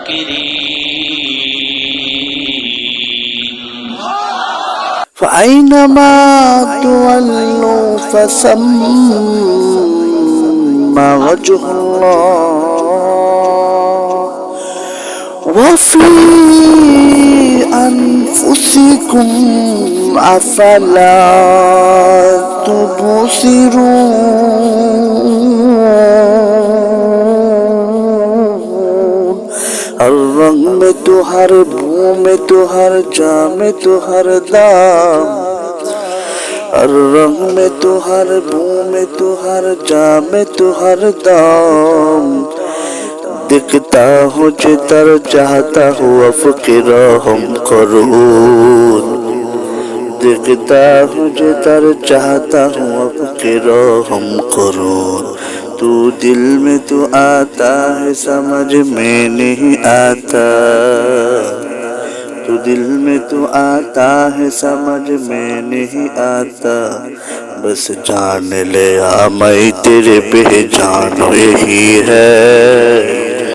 الشاكرين. فأينما تولوا فثم وجه الله وفي أنفسكم أفلا تبصرون. हर रंग में तो हर बू में तो हर जा में तो हर दाम, हर रंग में तो हर बू में तो हर जा में तो हर दाम. दिखता हूँ जिधर चाहता हूँ अफ़क़ीर हम करूँ, दिखता हूँ जिधर चाहता हूँ अफ़क़ीर हम करूँ. तू दिल में तू आता है समझ में नहीं आता, तू दिल में तू आता है समझ में नहीं आता. बस जान ले आ मैं तेरे पहचान यही है.